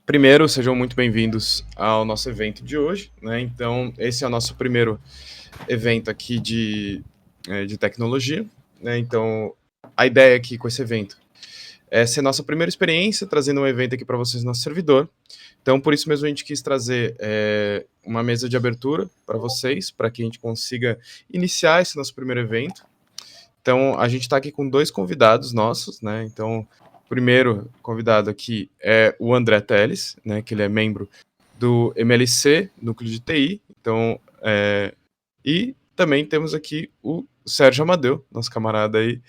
Primeiro, sejam muito bem-vindos ao nosso evento de hoje, né? Então, esse é o nosso primeiro evento aqui de tecnologia, né? Então, a ideia aqui com esse evento é ser nossa primeira experiência, trazendo um evento aqui para vocês no nosso servidor. Então, por isso mesmo, a gente quis trazer uma mesa de abertura para vocês, para que a gente consiga iniciar esse nosso primeiro evento. Então, a gente está aqui com dois convidados nossos, né? Então, o primeiro convidado aqui é o André Teles, né? Que ele é membro do MLC, Núcleo de TI. Então, e também temos aqui o Sérgio Amadeu, nosso camarada aí,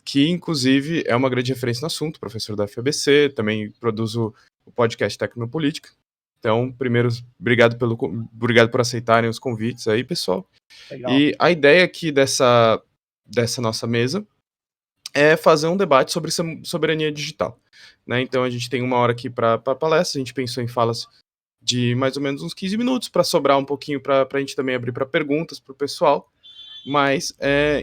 que inclusive é uma grande referência no assunto, professor da FABC, também produz o podcast Tecnopolítica. Então, primeiro, obrigado por aceitarem os convites aí, pessoal. Legal. E a ideia aqui dessa nossa mesa é fazer um debate sobre soberania digital, né? Então a gente tem uma hora aqui para palestra, a gente pensou em falas de mais ou menos uns 15 minutos para sobrar um pouquinho para a gente também abrir para perguntas para o pessoal. Mas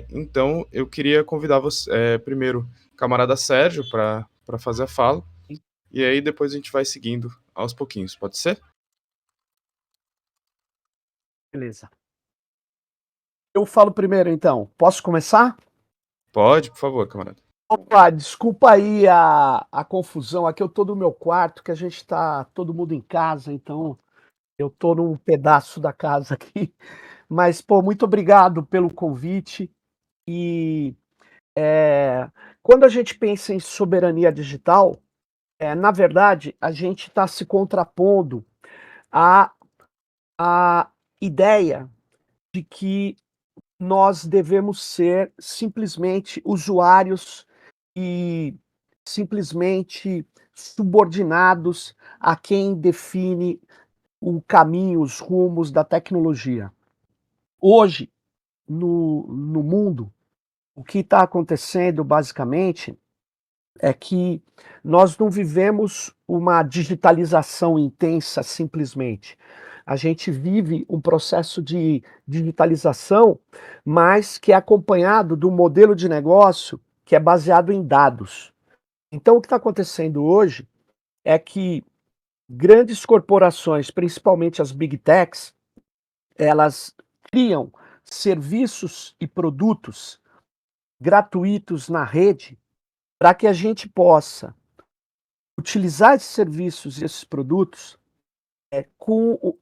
então eu queria convidar você, primeiro, camarada Sérgio, para fazer a fala, e aí depois a gente vai seguindo aos pouquinhos, pode ser? Beleza. Eu falo primeiro, então. Posso começar? Pode, por favor, camarada. Opa, desculpa aí a confusão. Aqui eu tô no meu quarto, que a gente tá todo mundo em casa, então eu tô num pedaço da casa aqui. Mas, pô, muito obrigado pelo convite. E quando a gente pensa em soberania digital, na verdade, a gente está se contrapondo à, à ideia de que nós devemos ser simplesmente usuários e simplesmente subordinados a quem define o caminho, os rumos da tecnologia. Hoje, no mundo, o que está acontecendo basicamente é que nós não vivemos uma digitalização intensa simplesmente. A gente vive um processo de digitalização, mas que é acompanhado de um modelo de negócio que é baseado em dados. Então, o que está acontecendo hoje é que grandes corporações, principalmente as big techs, elas criam serviços e produtos gratuitos na rede para que a gente possa utilizar esses serviços e esses produtos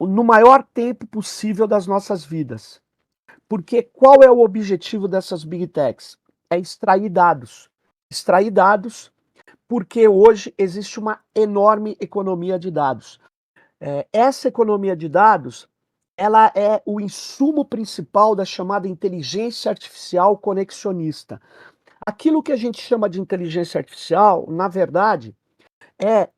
no maior tempo possível das nossas vidas. Porque qual é o objetivo dessas big techs? É extrair dados. Extrair dados porque hoje existe uma enorme economia de dados. Essa economia de dados, ela é o insumo principal da chamada inteligência artificial conexionista. Aquilo que a gente chama de inteligência artificial, na verdade, é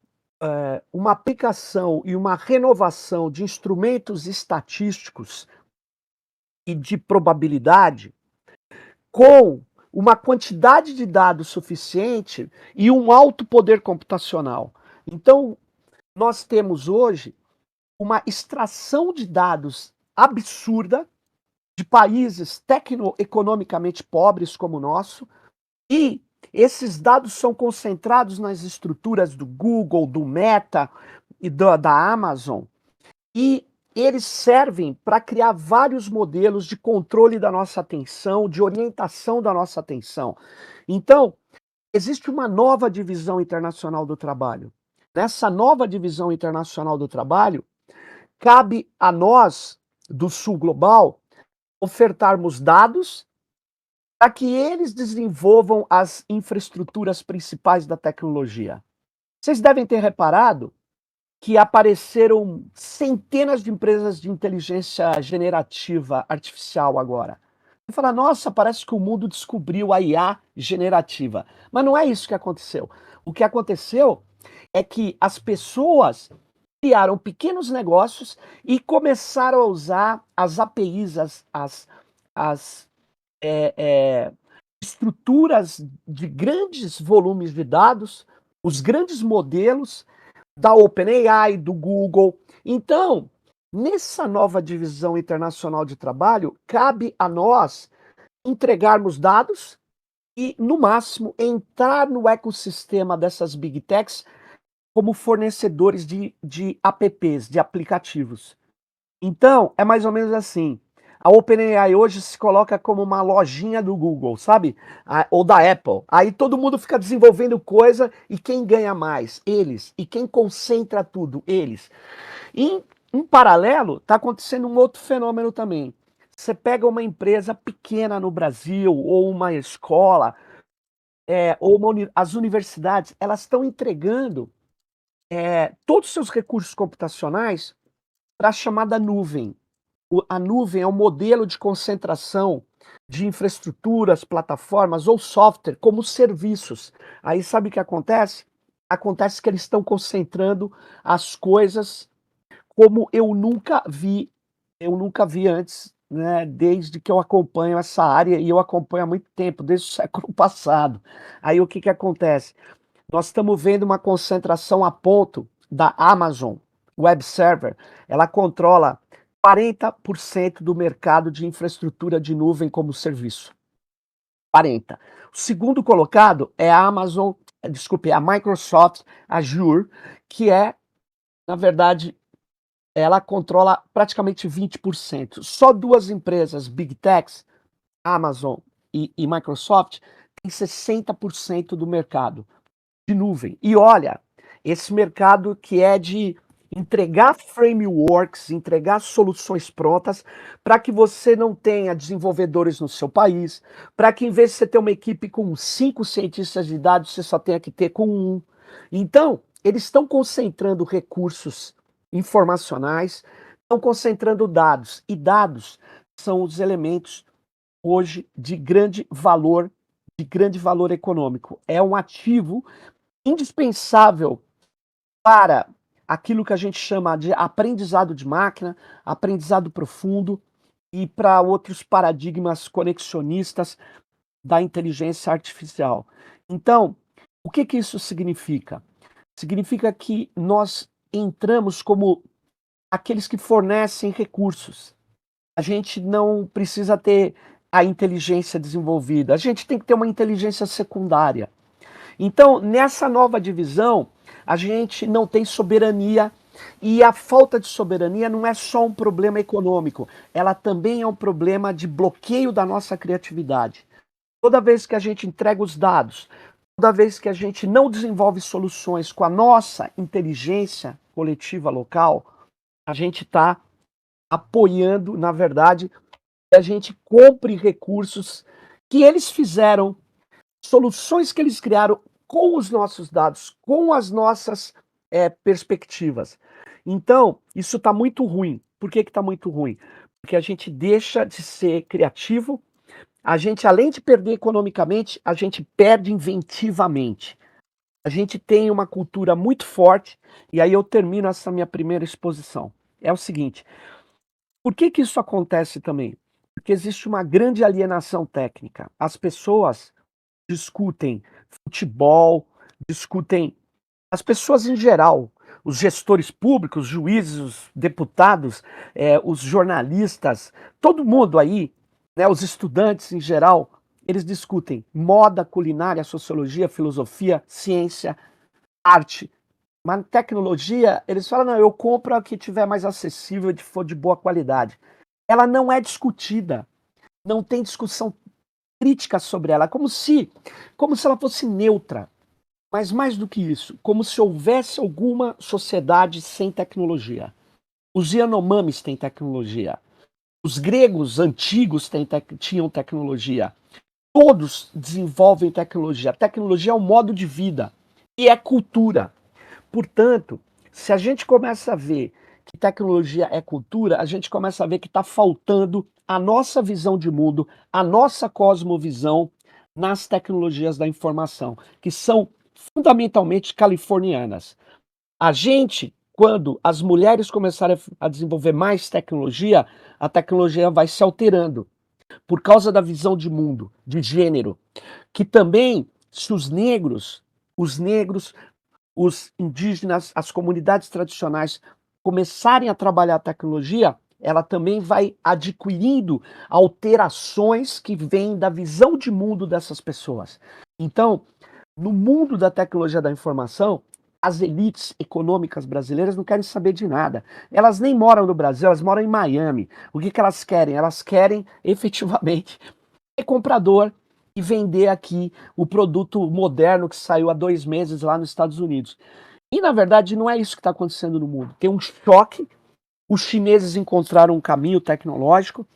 uma aplicação e uma renovação de instrumentos estatísticos e de probabilidade com uma quantidade de dados suficiente e um alto poder computacional. Então, nós temos hoje uma extração de dados absurda de países tecnoeconomicamente pobres como o nosso, e esses dados são concentrados nas estruturas do Google, do Meta e da Amazon, e eles servem para criar vários modelos de controle da nossa atenção, de orientação da nossa atenção. Então, existe uma nova divisão internacional do trabalho. Nessa nova divisão internacional do trabalho, cabe a nós, do Sul Global, ofertarmos dados para que eles desenvolvam as infraestruturas principais da tecnologia. Vocês devem ter reparado que apareceram centenas de empresas de inteligência generativa artificial agora. Você fala, nossa, parece que o mundo descobriu a IA generativa. Mas não é isso que aconteceu. O que aconteceu é que as pessoas criaram pequenos negócios e começaram a usar as APIs, as estruturas de grandes volumes de dados, os grandes modelos da OpenAI, do Google. Então, nessa nova divisão internacional de trabalho, cabe a nós entregarmos dados e, no máximo, entrar no ecossistema dessas big techs como fornecedores de apps, de aplicativos. Então, é mais ou menos assim. A OpenAI hoje se coloca como uma lojinha do Google, sabe? Ou da Apple. Aí todo mundo fica desenvolvendo coisa e quem ganha mais? Eles. E quem concentra tudo? Eles. Em paralelo, está acontecendo um outro fenômeno também. Você pega uma empresa pequena no Brasil, ou uma escola, as universidades, elas estão entregando todos os seus recursos computacionais para a chamada nuvem. A nuvem é um modelo de concentração de infraestruturas, plataformas ou software como serviços. Aí sabe o que acontece? Acontece que eles estão concentrando as coisas como eu nunca vi antes, né, desde que eu acompanho essa área e eu acompanho há muito tempo, desde o século passado. Aí o que que acontece? Nós estamos vendo uma concentração a ponto da Amazon Web Server, ela controla 40% do mercado de infraestrutura de nuvem como serviço. 40. O segundo colocado é a Microsoft Azure, que na verdade, ela controla praticamente 20%. Só duas empresas, Big Techs, Amazon e Microsoft, têm 60% do mercado de nuvem. E olha, esse mercado que é de entregar frameworks, entregar soluções prontas para que você não tenha desenvolvedores no seu país, para que em vez de você ter uma equipe com 5 cientistas de dados, você só tenha que ter com 1. Então, eles estão concentrando recursos informacionais, estão concentrando dados, e dados são os elementos hoje de grande valor econômico. É um ativo indispensável para aquilo que a gente chama de aprendizado de máquina, aprendizado profundo e para outros paradigmas conexionistas da inteligência artificial. Então, o que que isso significa? Significa que nós entramos como aqueles que fornecem recursos. A gente não precisa ter a inteligência desenvolvida, a gente tem que ter uma inteligência secundária. Então, nessa nova divisão, a gente não tem soberania e a falta de soberania não é só um problema econômico, ela também é um problema de bloqueio da nossa criatividade. Toda vez que a gente entrega os dados, toda vez que a gente não desenvolve soluções com a nossa inteligência coletiva local, a gente está apoiando, na verdade, que a gente compre recursos que eles fizeram, soluções que eles criaram com os nossos dados, com as nossas perspectivas. Então, isso está muito ruim. Por que está muito ruim? Porque a gente deixa de ser criativo, a gente, além de perder economicamente, a gente perde inventivamente. A gente tem uma cultura muito forte, e aí eu termino essa minha primeira exposição. É o seguinte, por que que isso acontece também? Porque existe uma grande alienação técnica. As pessoas discutem futebol, discutem as pessoas em geral, os gestores públicos, os juízes, os deputados, os jornalistas, todo mundo aí, né, os estudantes em geral, eles discutem moda, culinária, sociologia, filosofia, ciência, arte. Mas tecnologia, eles falam, não, eu compro a que tiver mais acessível e for de boa qualidade. Ela não é discutida, não tem discussão crítica sobre ela, como se ela fosse neutra. Mas mais do que isso, como se houvesse alguma sociedade sem tecnologia. Os Yanomamis têm tecnologia. Os gregos antigos tinham tecnologia. Todos desenvolvem tecnologia. Tecnologia é um modo de vida e é cultura. Portanto, se a gente começa a ver que tecnologia é cultura, a gente começa a ver que está faltando a nossa visão de mundo, a nossa cosmovisão nas tecnologias da informação, que são fundamentalmente californianas. A gente, quando as mulheres começarem a desenvolver mais tecnologia, a tecnologia vai se alterando por causa da visão de mundo, de gênero, que também, se os negros, os indígenas, as comunidades tradicionais começarem a trabalhar a tecnologia, ela também vai adquirindo alterações que vêm da visão de mundo dessas pessoas. Então, no mundo da tecnologia da informação, as elites econômicas brasileiras não querem saber de nada. Elas nem moram no Brasil, elas moram em Miami. O que elas querem? Elas querem efetivamente ser comprador e vender aqui o produto moderno que saiu há 2 meses lá nos Estados Unidos. E na verdade não é isso que está acontecendo no mundo. Tem um choque, os chineses encontraram um caminho tecnológico,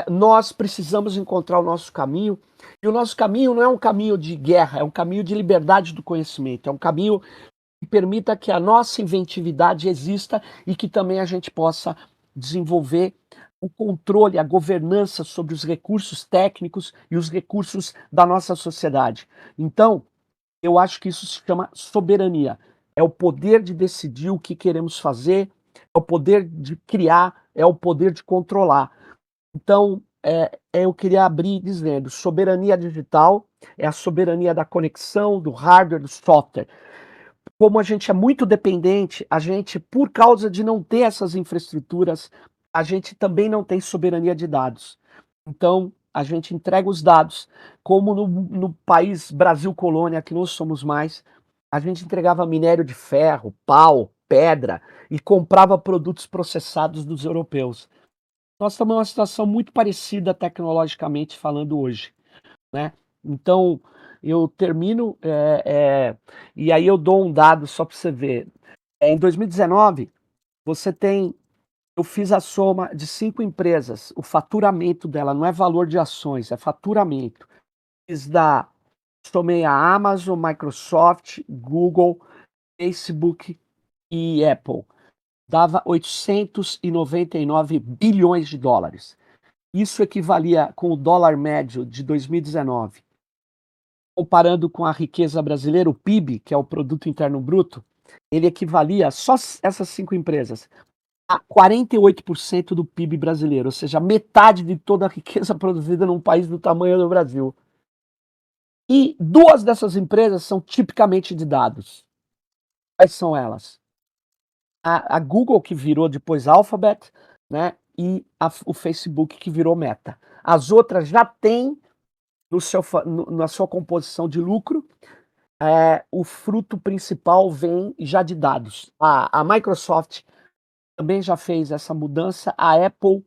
nós precisamos encontrar o nosso caminho, e o nosso caminho não é um caminho de guerra, é um caminho de liberdade do conhecimento, é um caminho que permita que a nossa inventividade exista e que também a gente possa desenvolver o controle, a governança sobre os recursos técnicos e os recursos da nossa sociedade. Então, eu acho que isso se chama soberania. É o poder de decidir o que queremos fazer, é o poder de criar, é o poder de controlar. Então, eu queria abrir dizendo: soberania digital é a soberania da conexão, do hardware, do software. Como a gente é muito dependente, a gente, por causa de não ter essas infraestruturas, a gente também não tem soberania de dados. Então, a gente entrega os dados, como no país Brasil Colônia, que nós somos mais, a gente entregava minério de ferro, pau, pedra e comprava produtos processados dos europeus. Nós estamos numa situação muito parecida tecnologicamente falando hoje, né? Então, eu termino, e aí eu dou um dado só para você ver. Em 2019, você tem, eu fiz a soma de 5 empresas, o faturamento dela não é valor de ações, é faturamento. Fiz somei a Amazon, Microsoft, Google, Facebook e Apple. Dava 899 bilhões de dólares. Isso equivalia com o dólar médio de 2019. Comparando com a riqueza brasileira, o PIB, que é o Produto Interno Bruto, ele equivalia, só essas 5 empresas, a 48% do PIB brasileiro, ou seja, metade de toda a riqueza produzida num país do tamanho do Brasil. E 2 dessas empresas são tipicamente de dados. Quais são elas? A Google, que virou depois Alphabet, né? E o Facebook, que virou Meta. As outras já têm na sua composição de lucro, o fruto principal vem já de dados. A Microsoft também já fez essa mudança, a Apple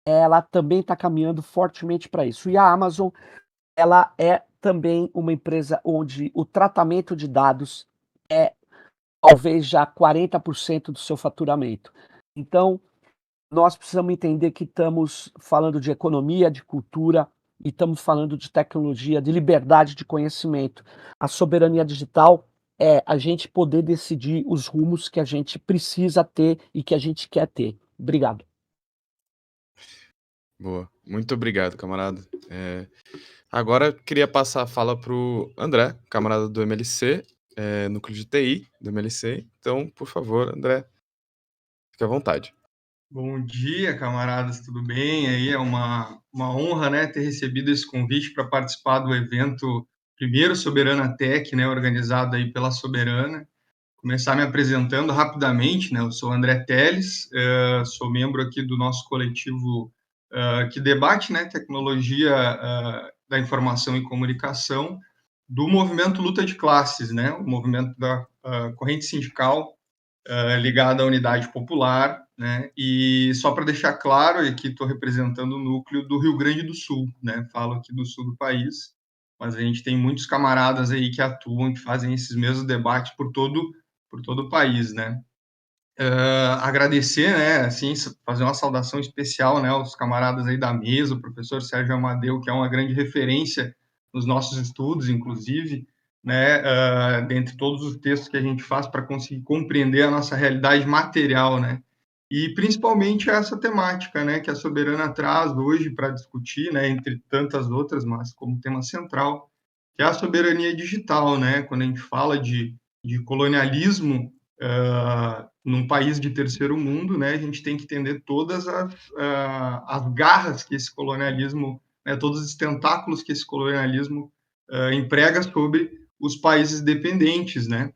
ela também está caminhando fortemente para isso. E a Amazon, ela é também uma empresa onde o tratamento de dados é talvez já 40% do seu faturamento. Então, nós precisamos entender que estamos falando de economia, de cultura, e estamos falando de tecnologia, de liberdade de conhecimento. A soberania digital é a gente poder decidir os rumos que a gente precisa ter e que a gente quer ter. Obrigado. Boa. Muito obrigado, camarada. Agora eu queria passar a fala para o André, camarada do MLC, núcleo de TI do MLC. Então, por favor, André, fique à vontade. Bom dia, camaradas, tudo bem? Aí é uma honra, né, ter recebido esse convite para participar do evento primeiro Soberana Tech, né, organizado aí pela Soberana. Começar me apresentando rapidamente, né? Eu sou André Teles, sou membro aqui do nosso coletivo que debate, né, tecnologia da informação e comunicação do movimento Luta de Classes, né? O movimento da corrente sindical ligada à Unidade Popular, né? E só para deixar claro, aqui estou representando o núcleo do Rio Grande do Sul, né? Falo aqui do sul do país, mas a gente tem muitos camaradas aí que atuam, que fazem esses mesmos debates por todo o país, né? Agradecer, né? Assim, fazer uma saudação especial, né? Aos camaradas aí da mesa, o professor Sérgio Amadeu, que é uma grande referência nos nossos estudos, inclusive, né, dentre todos os textos que a gente faz para conseguir compreender a nossa realidade material, né? E principalmente essa temática, né, que a Soberana traz hoje para discutir, né, entre tantas outras, mas como tema central, que é a soberania digital, né? Quando a gente fala de colonialismo num país de terceiro mundo, né, a gente tem que entender todas as garras que esse colonialismo, né, todos os tentáculos que esse colonialismo emprega sobre os países dependentes, né?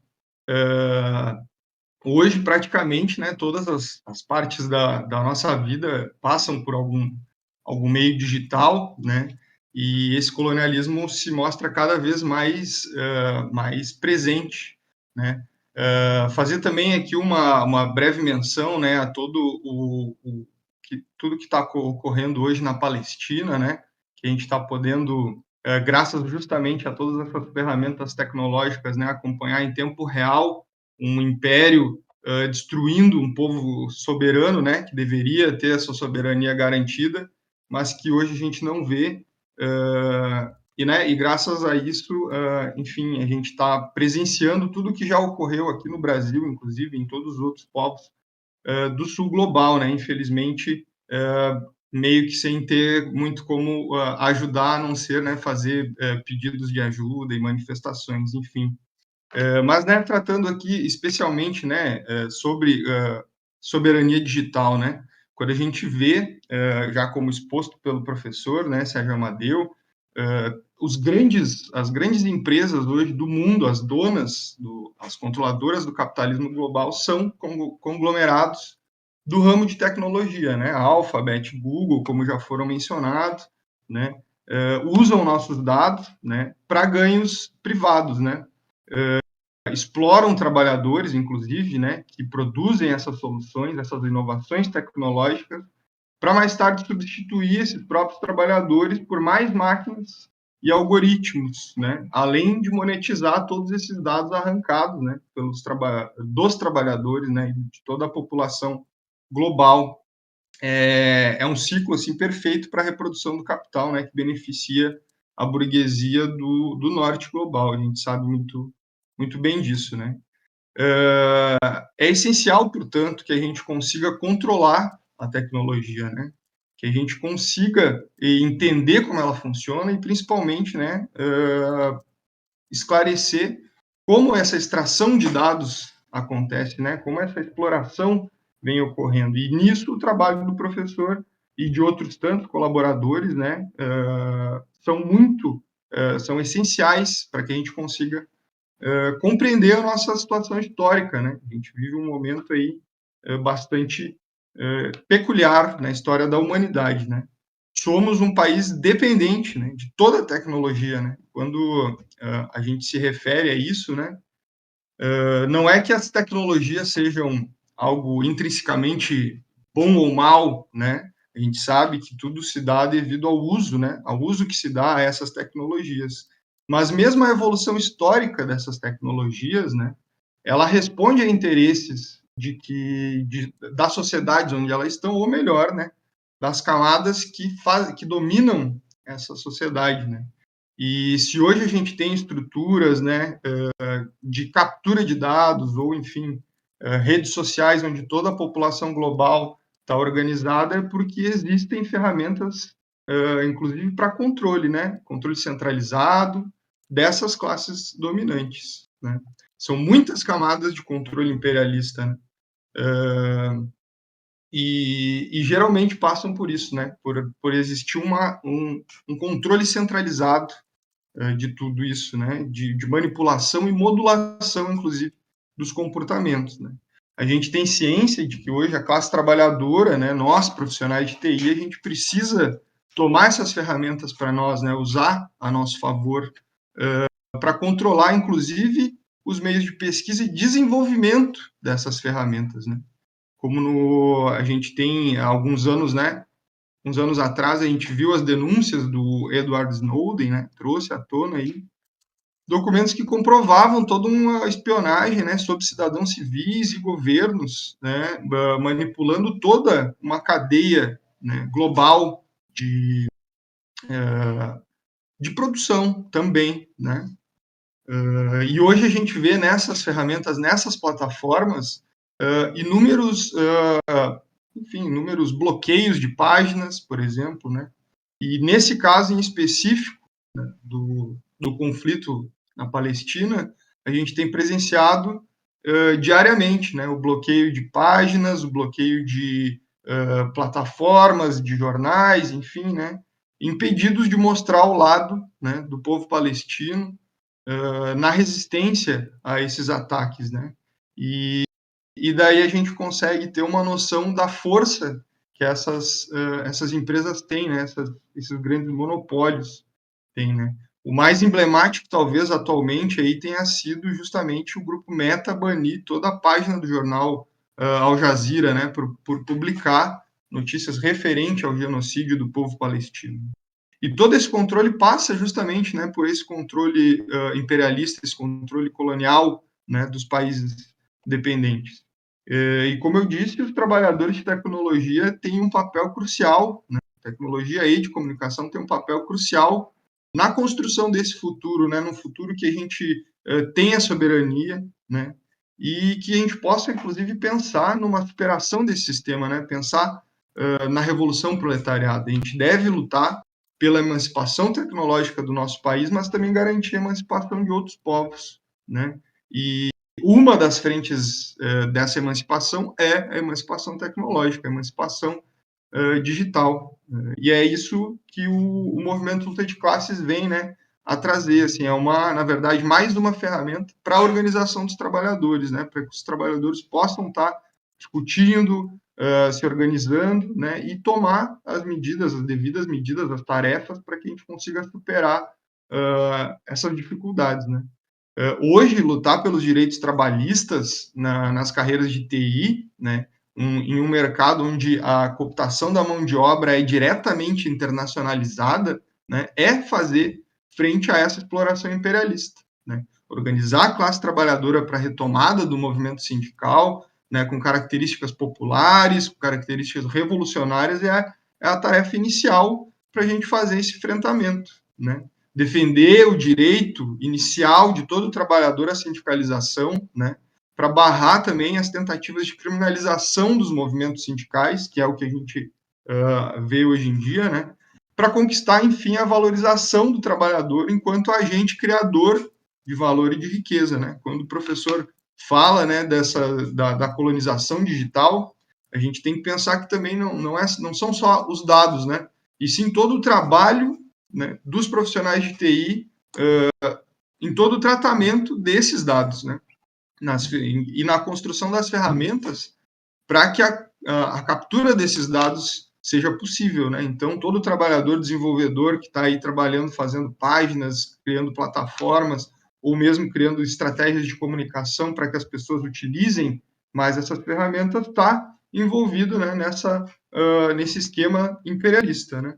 Hoje, praticamente, né, todas as partes da nossa vida passam por algum meio digital, né? E esse colonialismo se mostra cada vez mais presente, né? Fazer também aqui uma breve menção, né, a tudo que está ocorrendo hoje na Palestina, né, que a gente está podendo, graças justamente a todas essas ferramentas tecnológicas, né, acompanhar em tempo real um império destruindo um povo soberano, né, que deveria ter a sua soberania garantida, mas que hoje a gente não vê. E graças a isso, enfim, a gente está presenciando tudo que já ocorreu aqui no Brasil, inclusive em todos os outros povos do sul global, né? Infelizmente, meio que sem ter muito como ajudar, a não ser, né, fazer pedidos de ajuda e manifestações, enfim. Mas, né, tratando aqui especialmente, né, sobre soberania digital, né? Quando a gente vê, já como exposto pelo professor, né, Sérgio Amadeu, as grandes empresas hoje do mundo, as donas, as controladoras do capitalismo global, são conglomerados do ramo de tecnologia, né? A Alphabet, Google, como já foram mencionados, né? Usam nossos dados, né, para ganhos privados, né? Exploram trabalhadores, inclusive, né, que produzem essas soluções, essas inovações tecnológicas, para mais tarde substituir esses próprios trabalhadores por mais máquinas e algoritmos, né? Além de monetizar todos esses dados arrancados, né, dos trabalhadores, né, de toda a população global. É um ciclo assim perfeito para a reprodução do capital, né, que beneficia a burguesia do norte global. A gente sabe muito bem disso, né? É essencial, portanto, que a gente consiga controlar a tecnologia, né? Que a gente consiga entender como ela funciona e, principalmente, né, esclarecer como essa extração de dados acontece, né? Como essa exploração vem ocorrendo. E nisso o trabalho do professor e de outros tantos colaboradores, né, são essenciais para que a gente consiga compreender a nossa situação histórica, né? A gente vive um momento aí bastante peculiar na história da humanidade, né? Somos um país dependente, né, de toda a tecnologia, né? Quando a gente se refere a isso, né, não é que as tecnologias sejam algo intrinsecamente bom ou mal, né? A gente sabe que tudo se dá devido ao uso, né? Ao uso que se dá a essas tecnologias. Mas mesmo a evolução histórica dessas tecnologias, né? Ela responde a interesses das sociedades onde elas estão, ou melhor, né? Das camadas que dominam essa sociedade, né? E se hoje a gente tem estruturas, né, de captura de dados, ou, enfim, redes sociais onde toda a população global está organizada, é porque existem ferramentas, inclusive para controle, né, controle centralizado dessas classes dominantes, né. São muitas camadas de controle imperialista, né, e geralmente passam por isso, né, por existir um controle centralizado de tudo isso, né? De manipulação e modulação, inclusive, dos comportamentos, né? A gente tem ciência de que hoje a classe trabalhadora, né, nós profissionais de TI, a gente precisa tomar essas ferramentas para nós, né, usar a nosso favor para controlar, inclusive, os meios de pesquisa e desenvolvimento dessas ferramentas, né? Como a gente tem há alguns anos, né, uns anos atrás, a gente viu as denúncias do Edward Snowden, né? Trouxe à tona aí documentos que comprovavam toda uma espionagem, né, sobre cidadãos civis e governos, né, manipulando toda uma cadeia, né, global de produção também, né. E hoje a gente vê nessas ferramentas, nessas plataformas, inúmeros, inúmeros bloqueios de páginas, por exemplo, né. E nesse caso em específico, né, do conflito na Palestina, a gente tem presenciado diariamente, né, o bloqueio de páginas, o bloqueio de plataformas, de jornais, enfim, né, impedidos de mostrar o lado, né, do povo palestino na resistência a esses ataques, né? E daí a gente consegue ter uma noção da força que essas empresas têm, né? Esses grandes monopólios têm, né? O mais emblemático, talvez, atualmente, aí tenha sido justamente o grupo Meta banir toda a página do jornal Al Jazeera, né, por publicar notícias referentes ao genocídio do povo palestino. E todo esse controle passa justamente, né, por esse controle imperialista, esse controle colonial, né, dos países dependentes. E como eu disse, os trabalhadores de tecnologia têm um papel crucial, né? Tecnologia e de comunicação tem um papel crucial na construção desse futuro, né, num futuro que a gente tenha soberania, né, e que a gente possa, inclusive, pensar numa superação desse sistema, né, pensar na revolução proletariada. A gente deve lutar pela emancipação tecnológica do nosso país, mas também garantir a emancipação de outros povos, né, e uma das frentes dessa emancipação é a emancipação tecnológica, a emancipação digital. E é isso que o movimento luta de classes vem, né, a trazer. Assim, é na verdade, mais uma ferramenta para a organização dos trabalhadores, né, para que os trabalhadores possam estar discutindo, se organizando, né, e tomar as devidas medidas, as tarefas, para que a gente consiga superar essas dificuldades, né. Hoje, lutar pelos direitos trabalhistas nas carreiras de TI, né, em um mercado onde a cooptação da mão de obra é diretamente internacionalizada, né, é fazer frente a essa exploração imperialista, né? Organizar a classe trabalhadora para a retomada do movimento sindical, né, com características populares, com características revolucionárias, é a tarefa inicial para a gente fazer esse enfrentamento, né? Defender o direito inicial de todo trabalhador à sindicalização, né, para barrar também as tentativas de criminalização dos movimentos sindicais, que é o que a gente vê hoje em dia, né, para conquistar, enfim, a valorização do trabalhador enquanto agente criador de valor e de riqueza, né? Quando o professor fala, né, da colonização digital, a gente tem que pensar que também não são só os dados, né, e sim todo o trabalho, né, dos profissionais de TI em todo o tratamento desses dados, né, e na construção das ferramentas para que a captura desses dados seja possível, né? Então, todo trabalhador desenvolvedor que está aí trabalhando, fazendo páginas, criando plataformas, ou mesmo criando estratégias de comunicação para que as pessoas utilizem mais essas ferramentas, está envolvido, né, nesse esquema imperialista, né?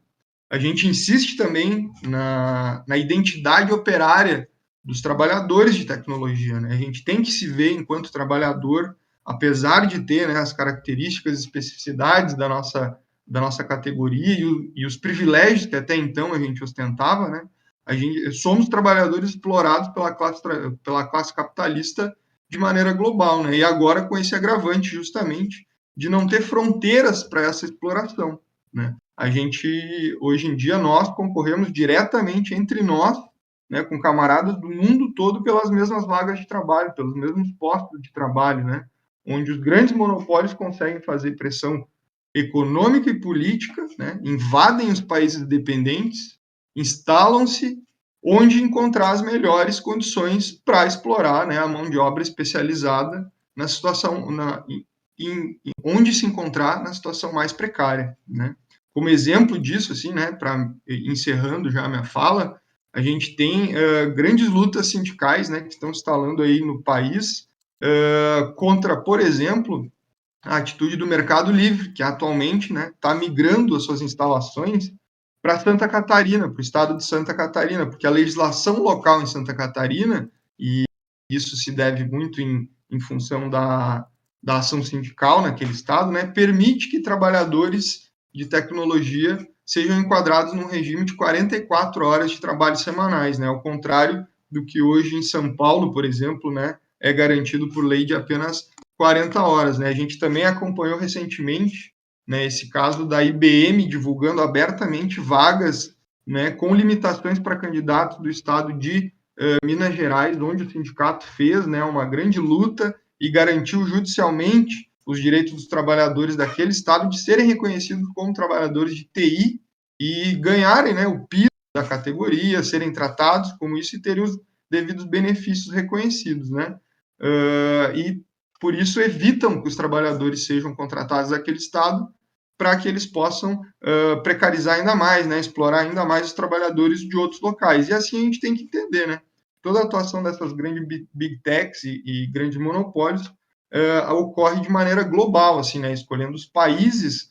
A gente insiste também na identidade operária dos trabalhadores de tecnologia, né? A gente tem que se ver enquanto trabalhador, apesar de ter, né, as características e especificidades da nossa categoria e os privilégios que até então a gente ostentava, né? Somos trabalhadores explorados pela classe capitalista de maneira global, né? E agora com esse agravante justamente de não ter fronteiras para essa exploração, né? Hoje em dia, nós concorremos diretamente entre nós, né, com camaradas do mundo todo pelas mesmas vagas de trabalho, pelos mesmos postos de trabalho, né, onde os grandes monopólios conseguem fazer pressão econômica e política, né, invadem os países dependentes, instalam-se onde encontrar as melhores condições para explorar, né, a mão de obra especializada na situação, onde se encontrar na situação mais precária, né. Como exemplo disso, assim, né, encerrando já a minha fala, a gente tem grandes lutas sindicais, né, que estão se instalando aí no país contra, por exemplo, a atitude do Mercado Livre, que atualmente, né, está migrando as suas instalações para Santa Catarina, para o estado de Santa Catarina, porque a legislação local em Santa Catarina, e isso se deve muito em função da ação sindical naquele estado, né, permite que trabalhadores de tecnologia sejam enquadrados num regime de 44 horas de trabalho semanais, né, ao contrário do que hoje em São Paulo, por exemplo, né, é garantido por lei de apenas 40 horas, né? A gente também acompanhou recentemente, né, esse caso da IBM divulgando abertamente vagas, né, com limitações para candidatos do estado de Minas Gerais, onde o sindicato fez, né, uma grande luta e garantiu judicialmente os direitos dos trabalhadores daquele estado de serem reconhecidos como trabalhadores de TI e ganharem, né, o piso da categoria, serem tratados como isso e terem os devidos benefícios reconhecidos, né? E por isso evitam que os trabalhadores sejam contratados naquele estado para que eles possam precarizar ainda mais, né, explorar ainda mais os trabalhadores de outros locais. E assim a gente tem que entender, né? Toda a atuação dessas grandes big techs e grandes monopólios ocorre de maneira global, assim, né, escolhendo os países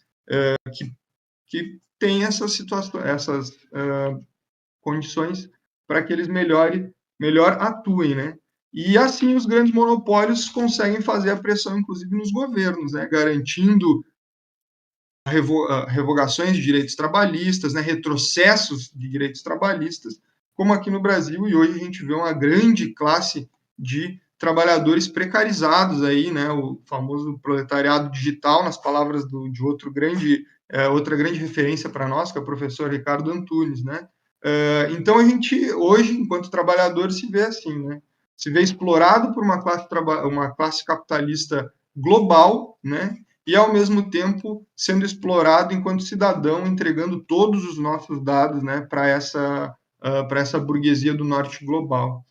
que têm essas situações, essas condições para que eles melhor atuem, né? E assim os grandes monopólios conseguem fazer a pressão, inclusive, nos governos, né? Garantindo revogações de direitos trabalhistas, né? Retrocessos de direitos trabalhistas, como aqui no Brasil, e hoje a gente vê uma grande classe de trabalhadores precarizados aí, né? O famoso proletariado digital, nas palavras de outra grande referência para nós, que é o professor Ricardo Antunes, né? Então a gente hoje, enquanto trabalhador, se vê assim, né? Se vê explorado por uma classe capitalista global, né? E ao mesmo tempo sendo explorado enquanto cidadão, entregando todos os nossos dados, né? Para essa burguesia do norte global.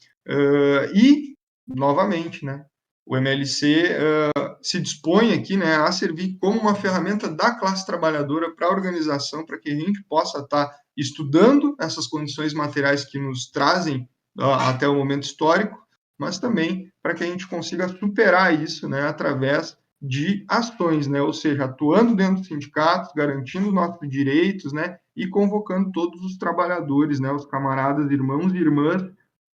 E novamente, né? O MLC se dispõe aqui, né, a servir como uma ferramenta da classe trabalhadora para a organização, para que a gente possa estar estudando essas condições materiais que nos trazem até o momento histórico, mas também para que a gente consiga superar isso, né, através de ações, né, ou seja, atuando dentro dos sindicatos, garantindo os nossos direitos, né, e convocando todos os trabalhadores, né, os camaradas, irmãos e irmãs,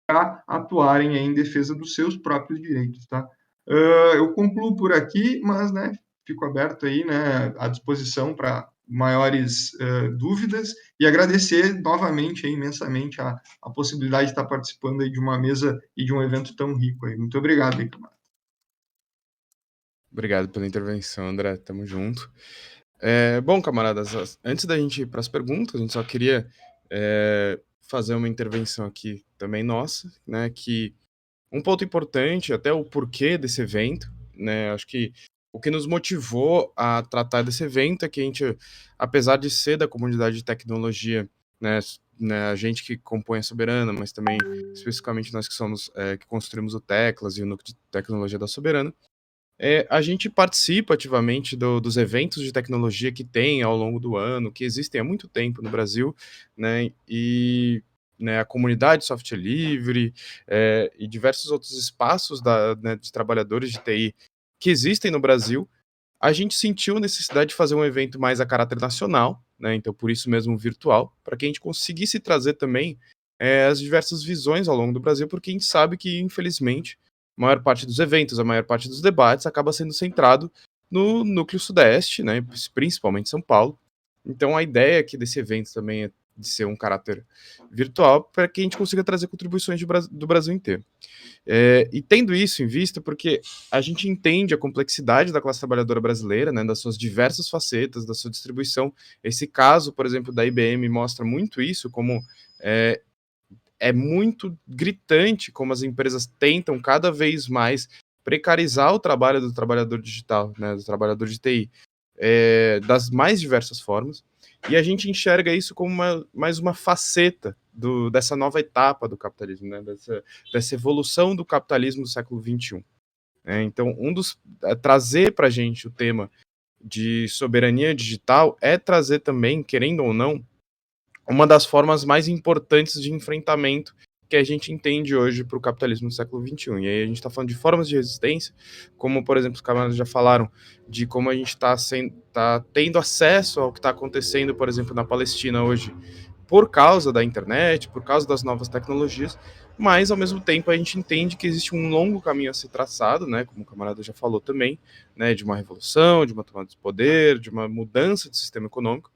para atuarem em defesa dos seus próprios direitos, tá? Eu concluo por aqui, mas, né, fico aberto aí, né, à disposição para maiores dúvidas e agradecer novamente aí, imensamente a possibilidade de estar participando aí de uma mesa e de um evento tão rico aí. Muito obrigado aí, camarada. Obrigado pela intervenção, André. Tamo junto. Bom, camaradas, antes da gente ir para as perguntas, a gente só queria fazer uma intervenção aqui também nossa, né? Que um ponto importante, até o porquê desse evento, né? Acho que o que nos motivou a tratar desse evento é que a gente, apesar de ser da comunidade de tecnologia, né, a gente que compõe a Soberana, mas também especificamente nós que somos que construímos o Teclas e o núcleo de tecnologia da Soberana, a gente participa ativamente dos eventos de tecnologia que tem ao longo do ano, que existem há muito tempo no Brasil, né, e né, a comunidade de software livre e diversos outros espaços né, de trabalhadores de TI que existem no Brasil, a gente sentiu a necessidade de fazer um evento mais a caráter nacional, né, então por isso mesmo virtual, para que a gente conseguisse trazer também as diversas visões ao longo do Brasil, porque a gente sabe que, infelizmente, a maior parte dos eventos, a maior parte dos debates acaba sendo centrado no núcleo sudeste, né, principalmente São Paulo. Então a ideia aqui desse evento também é de ser um caráter virtual para que a gente consiga trazer contribuições do Brasil inteiro. E tendo isso em vista, porque a gente entende a complexidade da classe trabalhadora brasileira, né, das suas diversas facetas, da sua distribuição. Esse caso, por exemplo, da IBM mostra muito isso, como é muito gritante como as empresas tentam cada vez mais precarizar o trabalho do trabalhador digital, né, do trabalhador de TI, das mais diversas formas, e a gente enxerga isso como mais uma faceta dessa nova etapa do capitalismo, né, dessa evolução do capitalismo do século XXI. Então, trazer para a gente o tema de soberania digital é trazer também, querendo ou não, uma das formas mais importantes de enfrentamento que a gente entende hoje para o capitalismo do século XXI. E aí a gente está falando de formas de resistência, como, por exemplo, os camaradas já falaram, de como a gente está tendo acesso ao que está acontecendo, por exemplo, na Palestina hoje, por causa da internet, por causa das novas tecnologias, mas, ao mesmo tempo, a gente entende que existe um longo caminho a ser traçado, né, como o camarada já falou também, né, de uma revolução, de uma tomada de poder, de uma mudança de sistema econômico,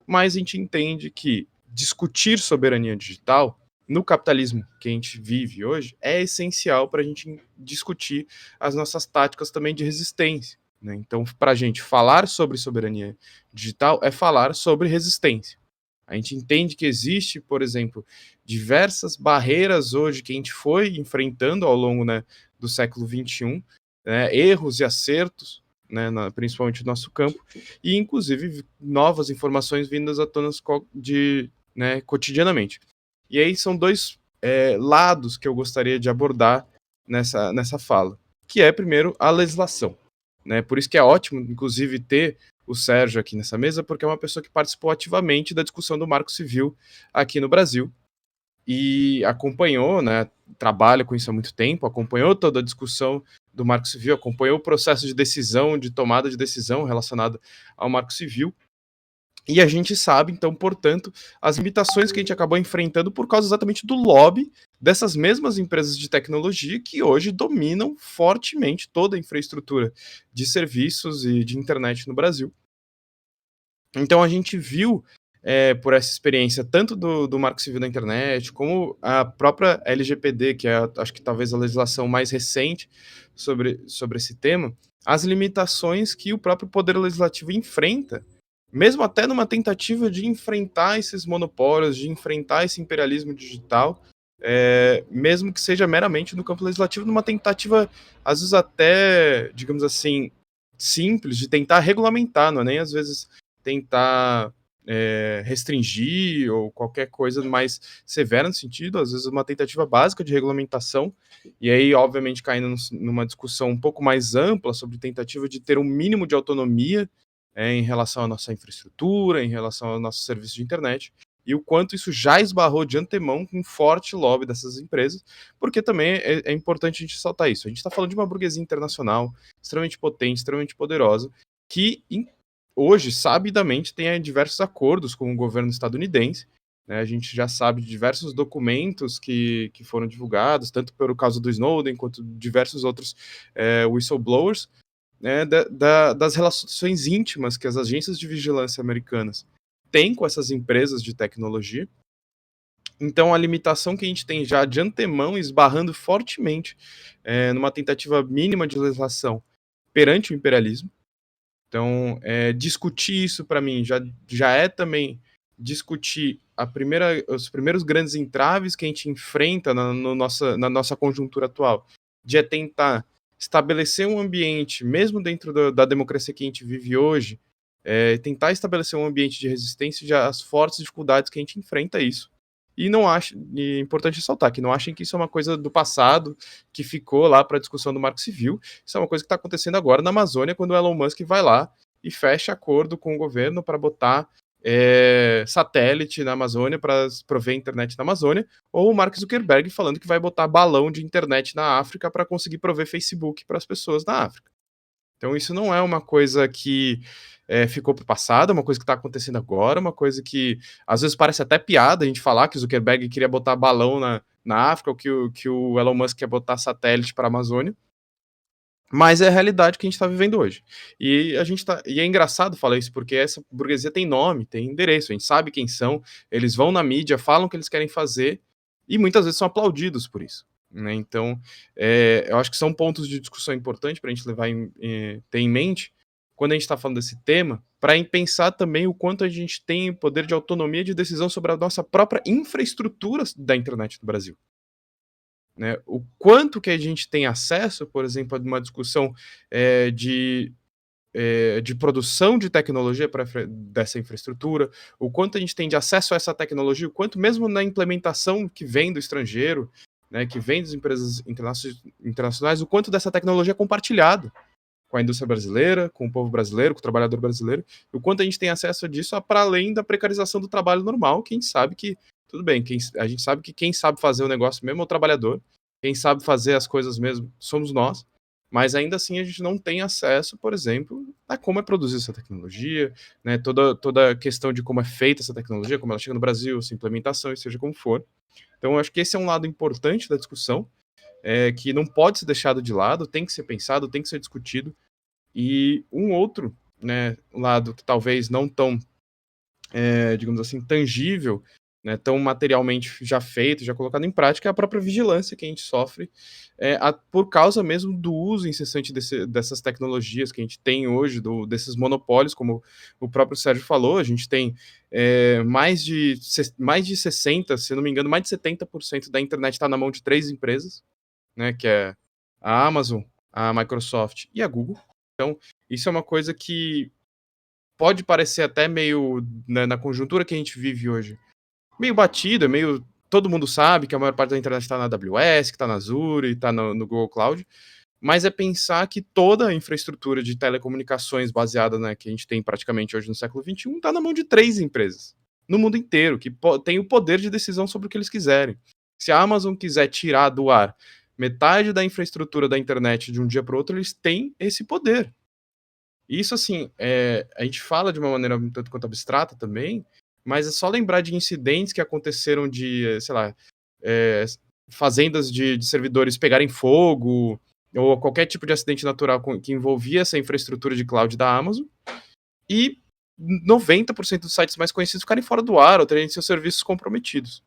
mas a gente entende que discutir soberania digital no capitalismo que a gente vive hoje é essencial para a gente discutir as nossas táticas também de resistência, né? Então, para a gente falar sobre soberania digital é falar sobre resistência. A gente entende que existe, por exemplo, diversas barreiras hoje que a gente foi enfrentando ao longo, né, do século XXI, né, erros e acertos, né, principalmente no nosso campo, e inclusive novas informações vindas à tona né, cotidianamente. E aí são dois lados que eu gostaria de abordar nessa fala, que é, primeiro, a legislação. Né? Por isso que é ótimo, inclusive, ter o Sérgio aqui nessa mesa, porque é uma pessoa que participou ativamente da discussão do Marco Civil aqui no Brasil e acompanhou, né, trabalha com isso há muito tempo, acompanhou toda a discussão do Marco Civil, acompanhou o processo de decisão, de tomada de decisão relacionado ao Marco Civil. E a gente sabe, então, portanto, as limitações que a gente acabou enfrentando por causa exatamente do lobby dessas mesmas empresas de tecnologia que hoje dominam fortemente toda a infraestrutura de serviços e de internet no Brasil. Então a gente viu, por essa experiência, tanto do Marco Civil da Internet, como a própria LGPD, que é, acho que talvez a legislação mais recente sobre esse tema, as limitações que o próprio Poder Legislativo enfrenta, mesmo até numa tentativa de enfrentar esses monopólios, de enfrentar esse imperialismo digital, mesmo que seja meramente no campo legislativo, numa tentativa, às vezes até, digamos assim, simples, de tentar regulamentar, não é nem às vezes tentar restringir ou qualquer coisa mais severa no sentido, às vezes uma tentativa básica de regulamentação, e aí, obviamente, caindo numa discussão um pouco mais ampla sobre tentativa de ter um mínimo de autonomia em relação à nossa infraestrutura, em relação ao nosso serviço de internet, e o quanto isso já esbarrou de antemão com um forte lobby dessas empresas, porque também é importante a gente ressaltar isso. A gente está falando de uma burguesia internacional extremamente potente, extremamente poderosa, que hoje, sabidamente, tem diversos acordos com o governo estadunidense, né? A gente já sabe de diversos documentos que foram divulgados, tanto pelo caso do Snowden, quanto diversos outros whistleblowers, né, das relações íntimas que as agências de vigilância americanas têm com essas empresas de tecnologia. Então, a limitação que a gente tem já de antemão, esbarrando fortemente numa tentativa mínima de legislação perante o imperialismo. Então, discutir isso para mim já é também discutir os primeiros grandes entraves que a gente enfrenta na nossa conjuntura atual, de tentar estabelecer um ambiente, mesmo dentro da democracia que a gente vive hoje, tentar estabelecer um ambiente de resistência e as fortes dificuldades que a gente enfrenta isso. E não acho, e é importante ressaltar que não achem que isso é uma coisa do passado que ficou lá para a discussão do Marco Civil. Isso é uma coisa que está acontecendo agora na Amazônia, quando o Elon Musk vai lá e fecha acordo com o governo para botar satélite na Amazônia para prover internet na Amazônia, ou o Mark Zuckerberg falando que vai botar balão de internet na África para conseguir prover Facebook para as pessoas na África. Então isso não é uma coisa que ficou para o passado, é uma coisa que está acontecendo agora, uma coisa que às vezes parece até piada a gente falar que o Zuckerberg queria botar balão na África, ou que o Elon Musk quer botar satélite para a Amazônia, mas é a realidade que a gente está vivendo hoje. E é engraçado falar isso, porque essa burguesia tem nome, tem endereço, a gente sabe quem são, eles vão na mídia, falam o que eles querem fazer, e muitas vezes são aplaudidos por isso, né? Então, eu acho que são pontos de discussão importantes para a gente ter em mente quando a gente está falando desse tema, para pensar também o quanto a gente tem poder de autonomia de decisão sobre a nossa própria infraestrutura da internet no Brasil. Né? O quanto que a gente tem acesso, por exemplo, a uma discussão de produção de tecnologia dessa infraestrutura, o quanto a gente tem de acesso a essa tecnologia, o quanto mesmo na implementação que vem do estrangeiro, né, que vem das empresas internacionais, o quanto dessa tecnologia é compartilhado com a indústria brasileira, com o povo brasileiro, com o trabalhador brasileiro, o quanto a gente tem acesso disso para além da precarização do trabalho normal, que a gente sabe que, tudo bem, a gente sabe que quem sabe fazer o negócio mesmo é o trabalhador, quem sabe fazer as coisas mesmo somos nós, mas ainda assim a gente não tem acesso, por exemplo, a como é produzida essa tecnologia, né, toda a questão de como é feita essa tecnologia, como ela chega no Brasil, sua implementação, e seja como for. Então eu acho que esse é um lado importante da discussão, que não pode ser deixado de lado, tem que ser pensado, tem que ser discutido. E um outro, né, lado que talvez não tão, digamos assim, tangível, né, tão materialmente já feito, já colocado em prática, é a própria vigilância que a gente sofre por causa mesmo do uso incessante dessas tecnologias que a gente tem hoje, desses monopólios, como o próprio Sérgio falou. A gente tem mais de 60%, se não me engano, mais de 70% da internet está na mão de 3 empresas, né, que é a Amazon, a Microsoft e a Google. Então, isso é uma coisa que pode parecer até meio, né, na conjuntura que a gente vive hoje, meio batida, todo mundo sabe que a maior parte da internet está na AWS, que está na Azure, está no Google Cloud, mas é pensar que toda a infraestrutura de telecomunicações baseada, né, que a gente tem praticamente hoje no século XXI está na mão de 3 empresas no mundo inteiro, que têm o poder de decisão sobre o que eles quiserem. Se a Amazon quiser tirar do ar metade da infraestrutura da internet de um dia para o outro, eles têm esse poder. Isso, assim, a gente fala de uma maneira um tanto quanto abstrata também, mas é só lembrar de incidentes que aconteceram de, sei lá, fazendas de servidores pegarem fogo, ou qualquer tipo de acidente natural que envolvia essa infraestrutura de cloud da Amazon, e 90% dos sites mais conhecidos ficarem fora do ar ou terem seus serviços comprometidos.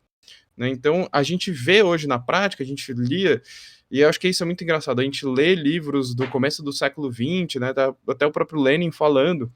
Né? Então, a gente vê hoje na prática, a gente lia, e eu acho que isso é muito engraçado, a gente lê livros do começo do século XX, né, até o próprio Lenin falando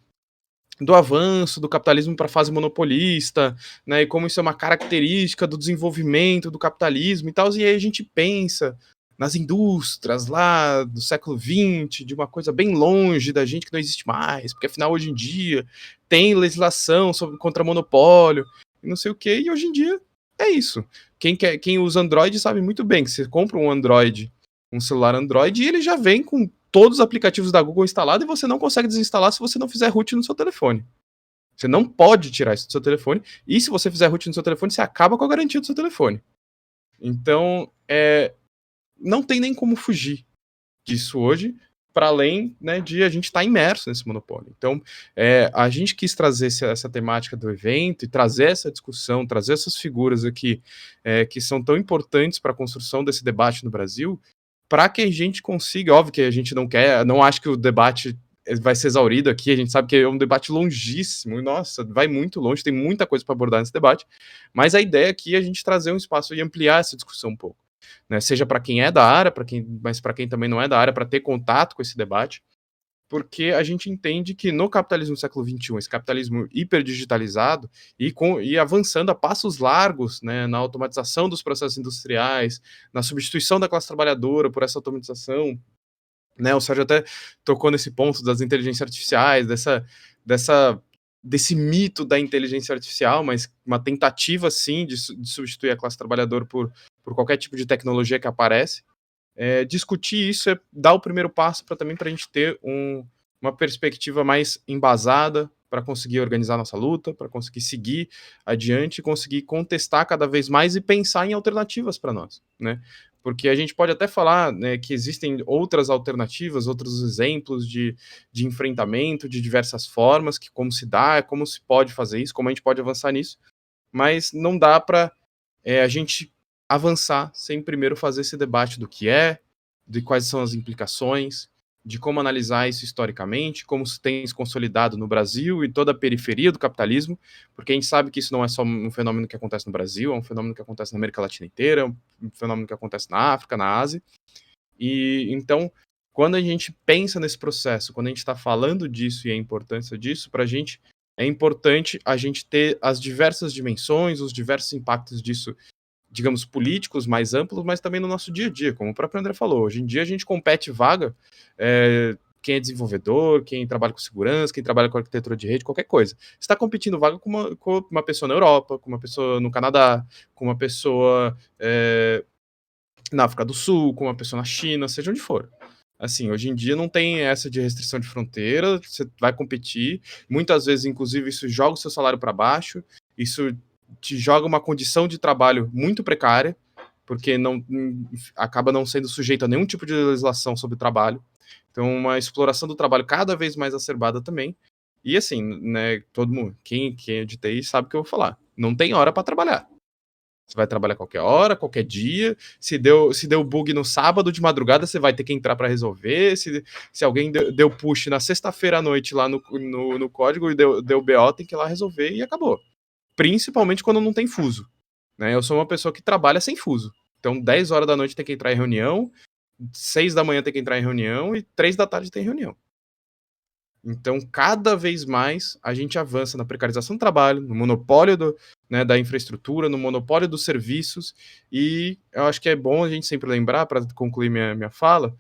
do avanço do capitalismo para a fase monopolista, né, e como isso é uma característica do desenvolvimento do capitalismo e tal, e aí a gente pensa nas indústrias lá do século XX, de uma coisa bem longe da gente que não existe mais, porque afinal hoje em dia tem legislação contra monopólio e não sei o que, e hoje em dia é isso. Quem usa Android sabe muito bem que você compra um Android, um celular Android, e ele já vem com todos os aplicativos da Google instalados e você não consegue desinstalar se você não fizer root no seu telefone. Você não pode tirar isso do seu telefone, e se você fizer root no seu telefone, você acaba com a garantia do seu telefone. Então, não tem nem como fugir disso hoje, para além, né, de a gente estar imerso nesse monopólio. Então, a gente quis trazer essa temática do evento e trazer essa discussão, trazer essas figuras aqui que são tão importantes para a construção desse debate no Brasil, para que a gente consiga, óbvio que a gente não acha que o debate vai ser exaurido aqui, a gente sabe que é um debate longíssimo, e nossa, vai muito longe, tem muita coisa para abordar nesse debate, mas a ideia aqui é a gente trazer um espaço e ampliar essa discussão um pouco. Né, seja para quem é da área, mas para quem também não é da área, para ter contato com esse debate, porque a gente entende que no capitalismo do século XXI, esse capitalismo hiperdigitalizado e avançando a passos largos, né, na automatização dos processos industriais, na substituição da classe trabalhadora por essa automatização, né, o Sérgio até tocou nesse ponto das inteligências artificiais, desse mito da inteligência artificial, mas uma tentativa, sim, de substituir a classe trabalhadora por qualquer tipo de tecnologia que aparece. Discutir isso é dar o primeiro passo para a gente ter uma perspectiva mais embasada para conseguir organizar nossa luta, para conseguir seguir adiante, conseguir contestar cada vez mais e pensar em alternativas para nós, né? Porque a gente pode até falar, né, que existem outras alternativas, outros exemplos de enfrentamento de diversas formas, que como se dá, como se pode fazer isso, como a gente pode avançar nisso, mas não dá para a gente avançar sem primeiro fazer esse debate do que de quais são as implicações, de como analisar isso historicamente, como se tem se consolidado no Brasil e toda a periferia do capitalismo, porque a gente sabe que isso não é só um fenômeno que acontece no Brasil, é um fenômeno que acontece na América Latina inteira, é um fenômeno que acontece na África, na Ásia. E então, quando a gente pensa nesse processo, quando a gente está falando disso e a importância disso, para a gente é importante a gente ter as diversas dimensões, os diversos impactos disso, digamos, políticos mais amplos, mas também no nosso dia a dia, como o próprio André falou. Hoje em dia a gente compete vaga, quem é desenvolvedor, quem trabalha com segurança, quem trabalha com arquitetura de rede, qualquer coisa. Você está competindo vaga com uma pessoa na Europa, com uma pessoa no Canadá, com uma pessoa na África do Sul, com uma pessoa na China, seja onde for. Assim, hoje em dia não tem essa de restrição de fronteira, você vai competir, muitas vezes, inclusive, isso joga o seu salário para baixo, isso te joga uma condição de trabalho muito precária, porque acaba não sendo sujeito a nenhum tipo de legislação sobre trabalho. Então, uma exploração do trabalho cada vez mais acerbada também. E assim, né, todo mundo, quem é de TI sabe o que eu vou falar. Não tem hora para trabalhar. Você vai trabalhar qualquer hora, qualquer dia. Se deu bug no sábado de madrugada, você vai ter que entrar para resolver. Se alguém deu push na sexta-feira à noite lá no código e deu BO, tem que ir lá resolver e acabou. Principalmente quando não tem fuso. Né? Eu sou uma pessoa que trabalha sem fuso. Então, 10 horas da noite tem que entrar em reunião, 6 da manhã tem que entrar em reunião e 3 da tarde tem reunião. Então, cada vez mais a gente avança na precarização do trabalho, no monopólio da infraestrutura, no monopólio dos serviços, e eu acho que é bom a gente sempre lembrar, para concluir minha fala,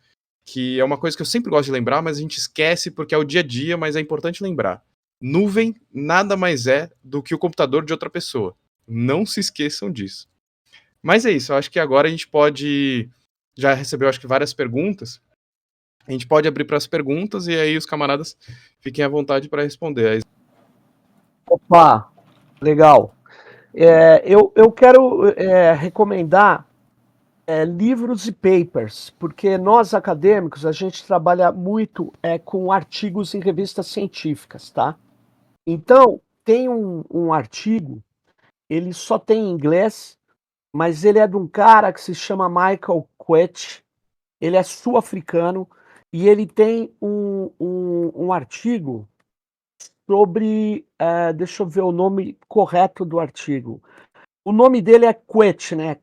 que é uma coisa que eu sempre gosto de lembrar, mas a gente esquece porque é o dia a dia, mas é importante lembrar. Nuvem nada mais é do que o computador de outra pessoa. Não se esqueçam disso. Mas é isso, eu acho que agora a gente pode... Já recebeu, acho que, várias perguntas, A gente pode abrir para as perguntas e aí os camaradas fiquem à vontade para responder. Opa, legal. Eu quero recomendar livros e papers, porque nós acadêmicos, a gente trabalha muito com artigos em revistas científicas, tá? Então, tem um artigo, ele só tem em inglês, mas ele é de um cara que se chama Michael Quetch, ele é sul-africano, e ele tem um artigo sobre, deixa eu ver o nome correto do artigo. O nome dele é Quetch, né?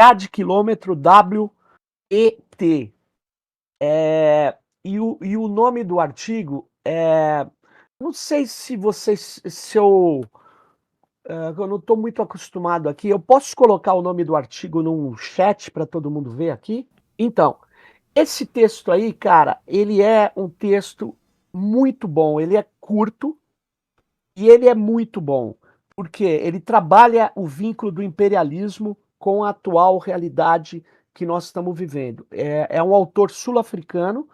K de quilômetro, W-E-T. E o nome do artigo não sei se vocês, eu não estou muito acostumado aqui. Eu posso colocar o nome do artigo num chat para todo mundo ver aqui? Então, esse texto aí, cara, ele é um texto muito bom. Ele é curto e ele é muito bom, porque ele trabalha o vínculo do imperialismo com a atual realidade que nós estamos vivendo. É um autor sul-africano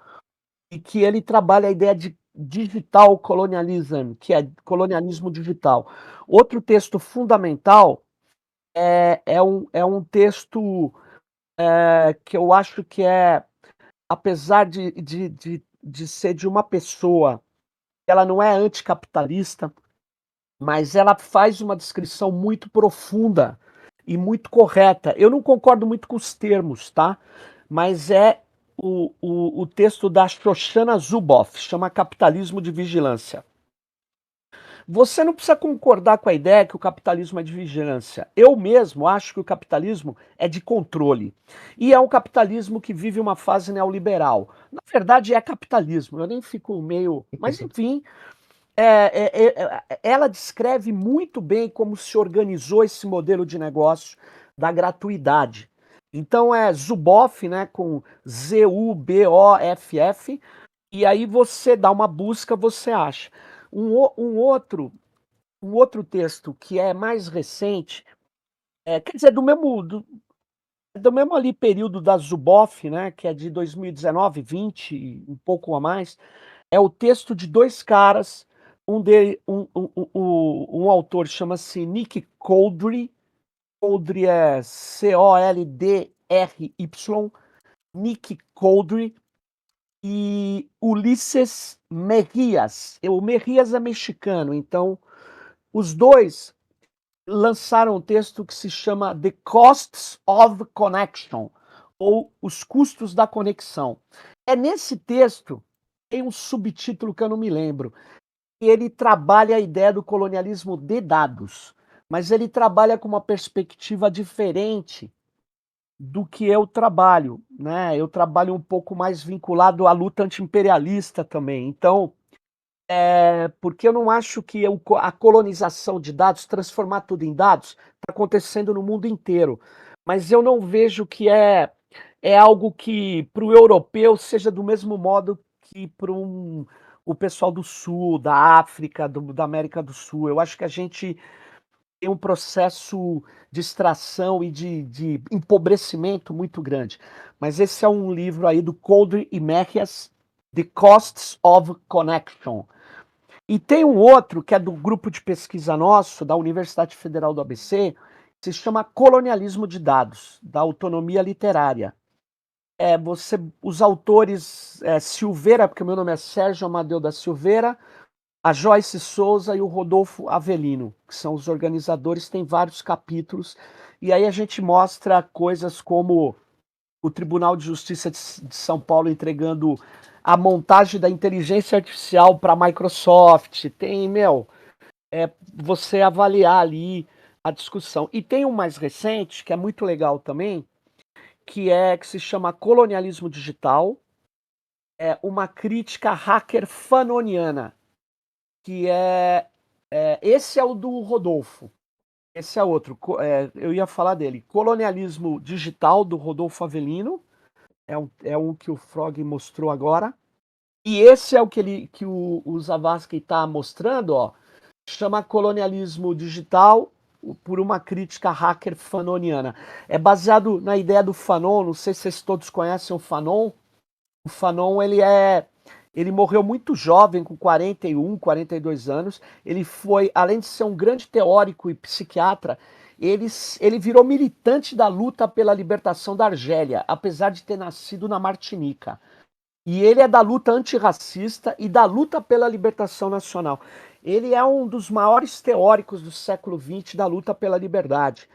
e que ele trabalha a ideia de digital colonialism, que é colonialismo digital. Outro texto fundamental é um texto que eu acho que apesar de ser de uma pessoa, ela não é anticapitalista, mas ela faz uma descrição muito profunda e muito correta. Eu não concordo muito com os termos, tá? Mas é o texto da Shoshana Zuboff, chama Capitalismo de Vigilância. Você não precisa concordar com a ideia que o capitalismo é de vigilância. Eu mesmo acho que o capitalismo é de controle. E é um capitalismo que vive uma fase neoliberal. Na verdade, é capitalismo. Eu nem fico meio. Mas, enfim, ela descreve muito bem como se organizou esse modelo de negócio da gratuidade. Então é Zuboff, né, com Z-U-B-O-F-F, e aí você dá uma busca, você acha. Um outro texto que é mais recente, quer dizer, do mesmo ali período da Zuboff, né, que é de 2019, 20, um pouco a mais, é o texto de dois caras, um autor chama-se Nick Couldry é C-O-L-D-R-Y, Nick Couldry, e Ulisses Mejias. O Mejias é mexicano, então os dois lançaram um texto que se chama The Costs of Connection, ou Os Custos da Conexão. Nesse texto, tem um subtítulo que eu não me lembro, e ele trabalha a ideia do colonialismo de dados, mas ele trabalha com uma perspectiva diferente do que eu trabalho, né? Eu trabalho um pouco mais vinculado à luta anti-imperialista também. Então, porque eu não acho que a colonização de dados, transformar tudo em dados, está acontecendo no mundo inteiro. Mas eu não vejo que é algo que para o europeu seja do mesmo modo que para o pessoal do Sul, da África, da América do Sul. Eu acho que a gente tem um processo de extração e de empobrecimento muito grande. Mas esse é um livro aí do Couldry e Mejias, The Costs of Connection. E tem um outro que é do grupo de pesquisa nosso, da Universidade Federal do ABC, que se chama Colonialismo de Dados, da Autonomia Literária. Os autores Silveira, porque meu nome é Sérgio Amadeu da Silveira, a Joyce Souza e o Rodolfo Avelino, que são os organizadores, tem vários capítulos, e aí a gente mostra coisas como o Tribunal de Justiça de São Paulo entregando a montagem da inteligência artificial para a Microsoft, tem, você avaliar ali a discussão. E tem um mais recente, que é muito legal também, que se chama Colonialismo Digital, uma crítica hacker fanoniana, que esse é o do Rodolfo, esse é outro, eu ia falar dele, Colonialismo Digital, do Rodolfo Avelino, é um que o Frog mostrou agora, e esse é o que o Zavascki está mostrando, ó, chama Colonialismo Digital por uma crítica hacker fanoniana. É baseado na ideia do Fanon, não sei se vocês todos conhecem o Fanon, O Fanon, ele morreu muito jovem, com 41, 42 anos. Ele foi, além de ser um grande teórico e psiquiatra, ele virou militante da luta pela libertação da Argélia, apesar de ter nascido na Martinica. E ele é da luta antirracista e da luta pela libertação nacional. Ele é um dos maiores teóricos do século XX da luta pela liberdade,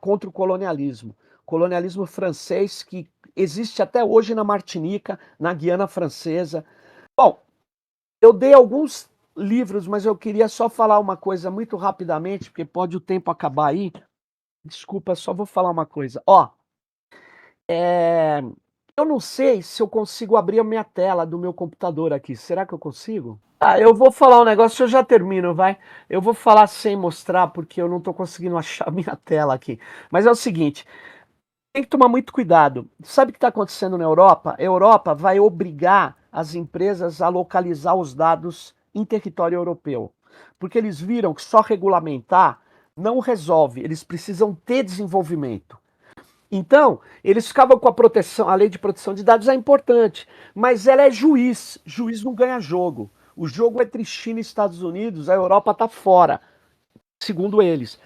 contra o colonialismo. Colonialismo francês que existe até hoje na Martinica, na Guiana Francesa. Bom, eu dei alguns livros, mas eu queria só falar uma coisa muito rapidamente, porque pode o tempo acabar aí. Desculpa, só vou falar uma coisa. Eu não sei se eu consigo abrir a minha tela do meu computador aqui. Será que eu consigo? Eu vou falar um negócio, eu já termino, vai. Eu vou falar sem mostrar, porque eu não estou conseguindo achar a minha tela aqui. Mas é o seguinte, tem que tomar muito cuidado. Sabe o que está acontecendo na Europa? A Europa vai obrigar as empresas a localizar os dados em território europeu. Porque eles viram que só regulamentar não resolve, eles precisam ter desenvolvimento. Então, eles ficavam com a lei de proteção de dados é importante, mas ela é juiz. Juiz não ganha jogo. O jogo é entre China e Estados Unidos, a Europa está fora, segundo eles.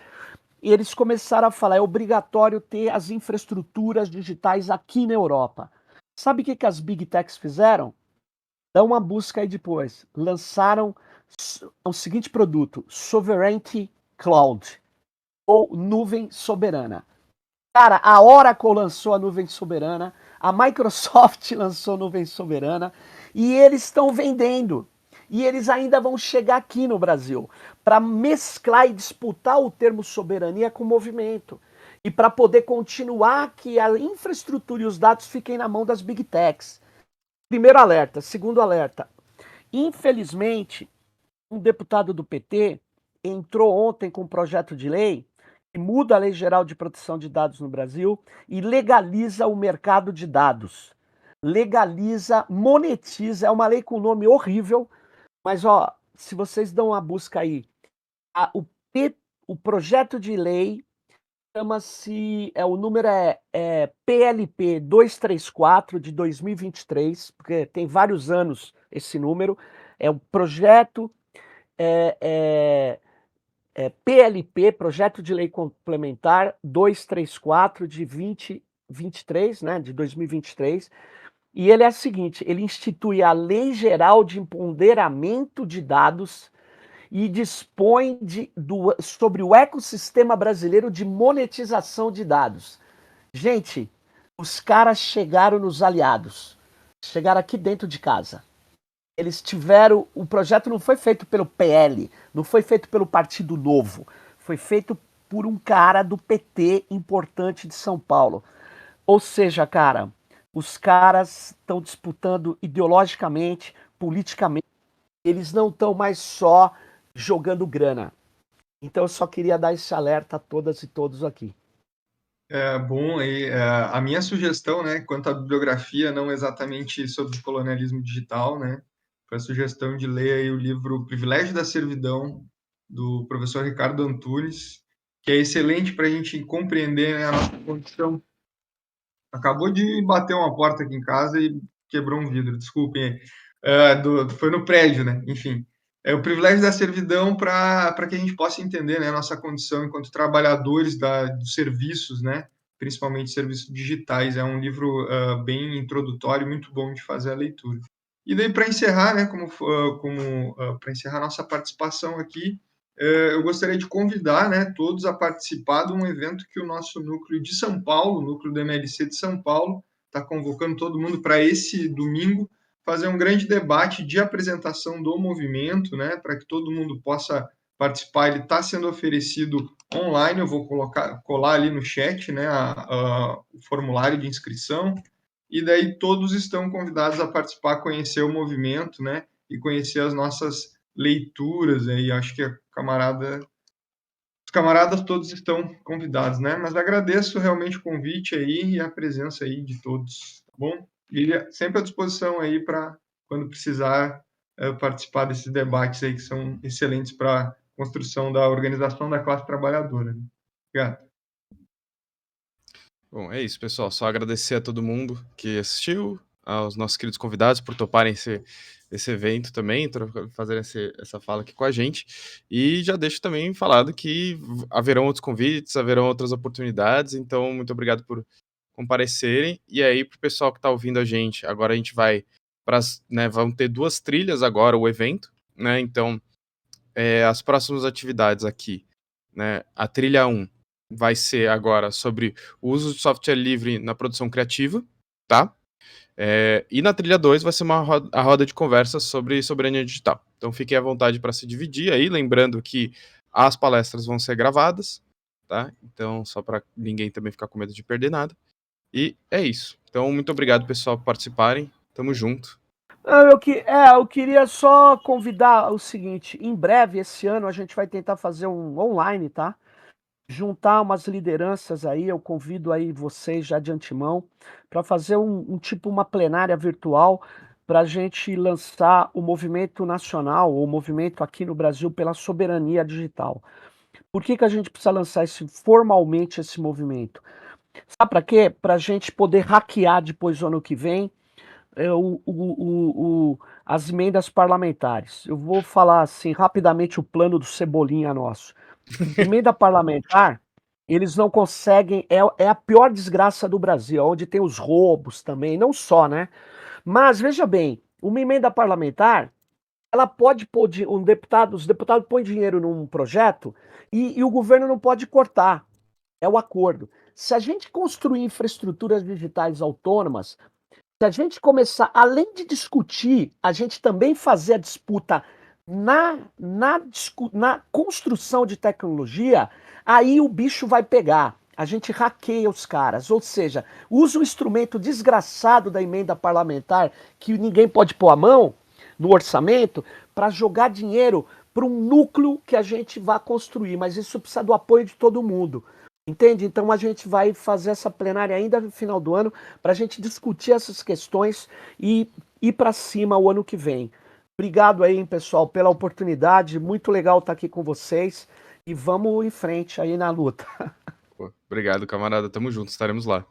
E eles começaram a falar, é obrigatório ter as infraestruturas digitais aqui na Europa. Sabe o que as Big Techs fizeram? Dá uma busca aí depois. Lançaram o seguinte produto, Sovereignty Cloud, ou nuvem soberana. Cara, a Oracle lançou a nuvem soberana, a Microsoft lançou a nuvem soberana, e eles estão vendendo. E eles ainda vão chegar aqui no Brasil para mesclar e disputar o termo soberania com movimento. E para poder continuar que a infraestrutura e os dados fiquem na mão das Big Techs. Primeiro alerta. Segundo alerta. Infelizmente, um deputado do PT entrou ontem com um projeto de lei que muda a Lei Geral de Proteção de Dados no Brasil e legaliza o mercado de dados. Legaliza, monetiza, é uma lei com nome horrível, mas se vocês dão uma busca aí, o projeto de lei chama-se, o número é PLP 234 de 2023, porque tem vários anos esse número, é o projeto PLP, Projeto de Lei Complementar 234 de 2023, né, de 2023, e ele é o seguinte, ele institui a Lei Geral de Empoderamento de Dados e dispõe sobre o ecossistema brasileiro de monetização de dados. Gente, os caras chegaram nos aliados, chegaram aqui dentro de casa. Eles tiveram. O projeto não foi feito pelo PL, não foi feito pelo Partido Novo, foi feito por um cara do PT importante de São Paulo. Ou seja, cara, os caras estão disputando ideologicamente, politicamente, eles não estão mais só jogando grana. Então eu só queria dar esse alerta a todas e todos aqui. Bom, aí, a minha sugestão, né, quanto à bibliografia, não exatamente sobre o colonialismo digital, né, foi a sugestão de ler aí o livro Privilégio da Servidão, do professor Ricardo Antunes, que é excelente para a gente compreender, né, a nossa condição. Acabou de bater uma porta aqui em casa e quebrou um vidro, desculpem. Foi no prédio, né? Enfim, é o privilégio da servidão para que a gente possa entender, né, a nossa condição enquanto trabalhadores dos serviços, né? Principalmente serviços digitais. É um livro bem introdutório, muito bom de fazer a leitura. E daí, para encerrar, né, para encerrar nossa participação aqui, eu gostaria de convidar, né, todos a participar de um evento que o nosso núcleo de São Paulo, o núcleo do MLC de São Paulo, está convocando todo mundo para esse domingo fazer um grande debate de apresentação do movimento, né, para que todo mundo possa participar. Ele está sendo oferecido online, eu vou colar ali no chat, né, o formulário de inscrição, e daí todos estão convidados a participar, conhecer o movimento, né, e conhecer as nossas leituras aí, acho que os camaradas todos estão convidados, né? Mas agradeço realmente o convite aí e a presença aí de todos, tá bom? E sempre à disposição aí para quando precisar participar desses debates aí que são excelentes para a construção da organização da classe trabalhadora. Né? Obrigado. Bom, é isso, pessoal. Só agradecer a todo mundo que assistiu, aos nossos queridos convidados por toparem esse evento também, fazer essa fala aqui com a gente. E já deixo também falado que haverão outros convites, haverão outras oportunidades, então muito obrigado por comparecerem. E aí, para o pessoal que está ouvindo a gente, agora a gente vai para, né, vão ter 2 trilhas agora o evento, né? Então, as próximas atividades aqui, né? A trilha 1 vai ser agora sobre o uso de software livre na produção criativa, tá? E na trilha 2 vai ser a roda de conversa sobre soberania digital. Então fiquem à vontade para se dividir aí, lembrando que as palestras vão ser gravadas, tá? Então só para ninguém também ficar com medo de perder nada. E é isso. Então muito obrigado, pessoal, por participarem. Tamo junto. Eu queria só convidar o seguinte, em breve, esse ano, a gente vai tentar fazer um online, tá? Juntar umas lideranças aí, eu convido aí vocês já de antemão, para fazer uma plenária virtual, para a gente lançar o movimento nacional, o movimento aqui no Brasil pela soberania digital. Por que que a gente precisa lançar formalmente esse movimento? Sabe para quê? Para a gente poder hackear depois do ano que vem as emendas parlamentares. Eu vou falar assim rapidamente o plano do Cebolinha nosso. Emenda parlamentar, eles não conseguem, é a pior desgraça do Brasil, onde tem os roubos também, não só, né? Mas veja bem, uma emenda parlamentar, ela pode pôr, os deputados põem dinheiro num projeto e o governo não pode cortar, é o acordo. Se a gente construir infraestruturas digitais autônomas, se a gente começar, além de discutir, a gente também fazer a disputa na construção de tecnologia, aí o bicho vai pegar. A gente hackeia os caras, ou seja, usa o instrumento desgraçado da emenda parlamentar, que ninguém pode pôr a mão no orçamento, para jogar dinheiro para um núcleo que a gente vai construir, mas isso precisa do apoio de todo mundo. Entende? Então a gente vai fazer essa plenária ainda no final do ano para a gente discutir essas questões e ir para cima o ano que vem. Obrigado aí, pessoal, pela oportunidade. Muito legal estar aqui com vocês e vamos em frente aí na luta. Obrigado, camarada. Tamo junto, estaremos lá.